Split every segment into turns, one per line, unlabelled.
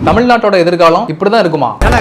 தமிழ்நாட்டோட எதிர்காலம் இப்படிதான் இருக்குமா?
நல்ல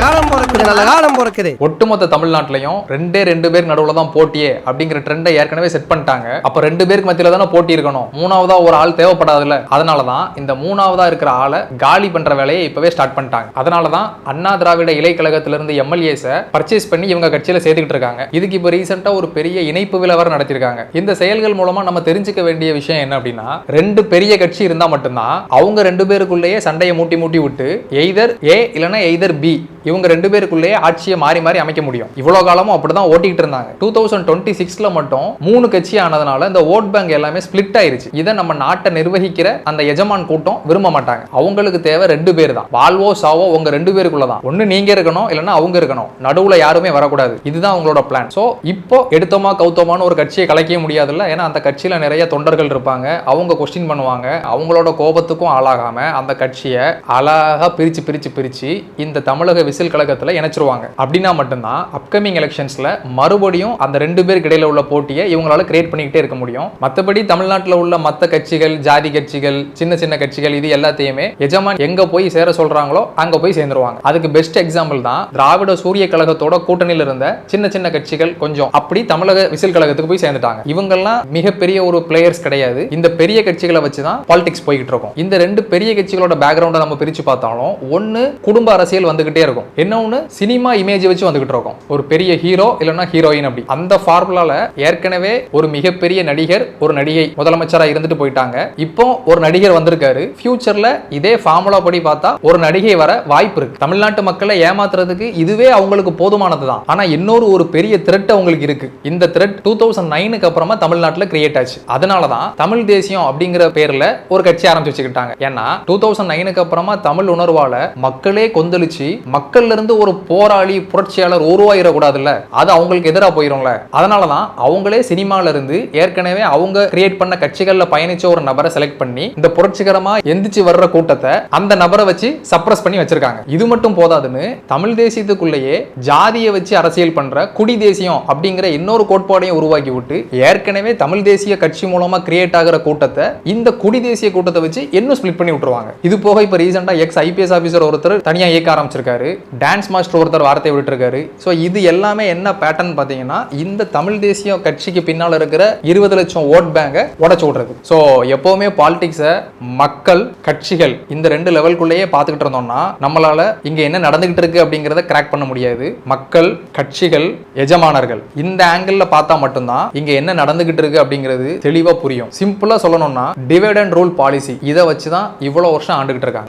காலம் பிறக்குது.
ஒட்டுமொத்த தமிழ்நாட்டிலையும் ரெண்டு பேருக்கு நடுவுல தான் போட்டியே அப்படிங்கிற ட்ரெண்டை ஏற்கனவே செட் பண்ணிட்டாங்க. அப்ப 2 பேருக்கு மத்தியில தானே போட்டி இருக்கணும், மூணாவதா ஒரு ஆள் தேவைப்படாதுல்ல. அதனாலதான் இந்த மூணாவதா இருக்கிற ஆளை காலி பண்ற வேலையை இப்பவே ஸ்டார்ட் பண்ணிட்டாங்க. அதனாலதான் அண்ணா திராவிட இலை கழகத்திலிருந்து எம்எல்ஏஸை பர்ச்சேஸ் பண்ணி இவங்க கட்சியில சேர்த்துக்கிட்டு இருக்காங்க. இதுக்கு இப்ப ரீசெண்டா ஒரு பெரிய இணைப்பு விழாவர் நடத்திருக்காங்க. இந்த செயல்கள் மூலமா நம்ம தெரிஞ்சுக்க வேண்டிய விஷயம் என்ன அப்படின்னா, 2 பெரிய கட்சி இருந்தா மட்டும்தான் அவங்க 2 பேருக்குள்ளேயே சண்டையை மூட்டி விட்டு எய்தர் ஏ இல்லனா எய்தர் பி இவங்க 2 பேருக்குள்ளேயே ஆட்சியை மாறி மாறி அமைக்க முடியும். இவ்வளவு காலமும் அப்படிதான் ஓட்டிக்கிட்டு இருந்தாங்க. 2026ல மட்டும் 3 கட்சி ஆனதுனால இந்த ஓட் பேங்க் எல்லாமே ஸ்பிளிட் ஆயிருச்சு. இதை நம்ம நாட்டை நிர்வகிக்கிற அந்த எஜமான் கூட்டம் விரும்ப மாட்டாங்க. அவங்களுக்கு தேவை 2 பேர் தான். வாழ்வோ சாவோ உங்க 2 பேருக்குள்ள தான். ஒன்னு நீங்க இருக்கணும் இல்லனா அவங்க இருக்கணும், நடுவுல யாருமே வரக்கூடாது. இதுதான் அவங்களோட பிளான். சோ இப்போ எடுத்தோமா கௌத்தமான ஒரு கட்சியை கலைக்க முடியாதுல்ல. ஏன்னா அந்த கட்சியில நிறைய தொண்டர்கள் இருப்பாங்க. அவங்க கொஸ்டின் பண்ணுவாங்க. அவங்களோட கோபத்துக்கும் ஆளாகாம அந்த கட்சியை அழகா பிரிச்சு இந்த தமிழக விசில் கழகத்துல இணைச்சிருவாங்க. அப்படின்னா மட்டும்தான் அப்கமிங் எலெக்ஷன்ஸ்ல மறுபடியும் அந்த 2 பேருக்கு இடையில உள்ள போட்டியை இவங்களால கிரியேட் பண்ணிக்கிட்டே இருக்க முடியும். மத்தபடி தமிழ்நாட்டில் உள்ள மத்த கட்சிகள், ஜாதி கட்சிகள், சின்ன கட்சிகள், இது எல்லாத்தையுமே எஜமான் எங்க போய் சேர சொல்றாங்களோ அங்க போய் சேர்ந்துருவாங்க. அதுக்கு பெஸ்ட் எக்ஸாம்பிள் தான் திராவிட சூரிய கழகத்தோட கூட்டணியில் இருந்த சின்ன கட்சிகள். கொஞ்சம் அப்படி தமிழக விசில் கழகத்துக்கு போய் சேர்ந்துட்டாங்க. இவங்கெல்லாம் மிகப்பெரிய ஒரு பிளேயர்ஸ் கிடையாது. இந்த பெரிய கட்சிகளை வச்சுதான் பாலிடிக்ஸ் போய்கிட்டு இருக்கும். இந்த 2 பெரிய கட்சிகளோட பேக்ரவுண்டை நம்ம பிரிச்சு பார்த்தாலும் ஒன்னு குடும்ப அரசியல் வந்துகிட்டே இருக்கும், இன்னொன்னு சினிமா இமேஜ் வச்சு வந்துகிட்டு இருக்கும். ஒரு பெரிய ஹீரோ இல்லனா ஹீரோயின். அப்படி அந்த ஃபார்முலால ஏற்கனவே ஒரு மிகப்பெரிய நடிகர், ஒரு நடிகை முதலமைச்சரா இருந்துட்டு போயிட்டாங்க. இப்போ ஒரு நடிகர் வந்திருக்காரு. ஃபியூச்சர்ல இதே ஃபார்முலா படி பார்த்தா ஒரு நடிகை வர வாய்ப்பு இருக்கு. தமிழ்நாட்டு மக்களை ஏமாத்துறதுக்கு இதுவே அவங்களுக்கு போதுமானதுதான். ஆனா இன்னொரு ஒரு பெரிய த்ரெட் அவங்களுக்கு இருக்கு. இந்த த்ரெட் 2009க்கு அப்புறமா தமிழ்நாட்டில் கிரியேட் ஆச்சு. அதனாலதான் தமிழ் தேசியம் அப்படிங்கிற பேர்ல ஒரு கட்சி ஆரம்பிச்சு வச்சுக்கிட்டாங்க. ஏன்னா 2009க்கு அப்புறமா தமிழ் உணர்வால மக்களே கொந்தளிச்சு மக்கள்ல இருந்து ஒரு போராளி புரட்சியாளர் உருவாயிடக்கூடாதுல்ல, அது அவங்களுக்கு எதிராக போயிரும்ல. அதனாலதான் அவங்களே சினிமால இருந்து ஏற்கனவே அவங்க கிரியேட் பண்ண கட்சிகள்ல பயணிச்ச ஒரு நபரை செலக்ட் பண்ணி இந்த புரட்சிகரமா எந்திரிச்சு வர்ற கூட்டத்தை அந்த நபரை வச்சு சப்ரஸ் பண்ணி வச்சிருக்காங்க. இது மட்டும் போதாதுன்னு தமிழ் தேசியத்துக்குள்ளேயே ஜாதியை வச்சு அரசியல் பண்ற குடி தேசியம் அப்படிங்கிற இன்னொரு கோட்பாடையும் உருவாக்கி விட்டு ஏற்கனவே தமிழ் தேசிய கட்சி மூலமா கிரியேட் ஆகிற கூட்டத்தை இந்த குடி தேசிய கூட்டத்தை வச்சு இன்னும் ஸ்பிளிட் பண்ணி விட்டுருவாங்க. இது போக இப்ப ரீசெண்டா எக்ஸ் ஐபிஎஸ் ஆபீசர் ஒருத்தர் தனியா இயக்க ஆரம்பிச்சிருக்காரு. டான்ஸ் மாஸ்டர் ஒருத்தர் வார்த்தை விட்டு இருக்காரு. சோ இது எல்லாமே என்ன பேட்டர்ன் பாத்தீங்கன்னா, இந்த தமிழ் தேசிய கட்சிக்கு பின்னால இருக்கிற 20 லட்சம் ஓட் பேங்கை உடைச்சு விடுறது. சோ எப்பவுமே பாலிடிக்ஸை மக்கள், கட்சிகள் இந்த 2 லெவல்குள்ளேயே பார்த்துக்கிட்டு இருந்தோம்னா நம்மளால இங்க என்ன நடந்துகிட்டு இருக்கு அப்படிங்கறத கிராக் பண்ண முடியாது. மக்கள், கட்சிகள், எஜமானர்கள் இந்த ஆங்கிள் பார்த்தா மட்டும்தான் இங்க என்ன நடந்துகிட்டு இருக்கு அப்படிங்கிறது தெளிவா புரியும். சிம்பிளா சொல்லணும்னா டிவைட் அண்ட் ரூல் பாலிசி இதை வச்சுதான் இவ்வளவு வருஷம் ஆண்டுகிட்டு இருக்காங்க.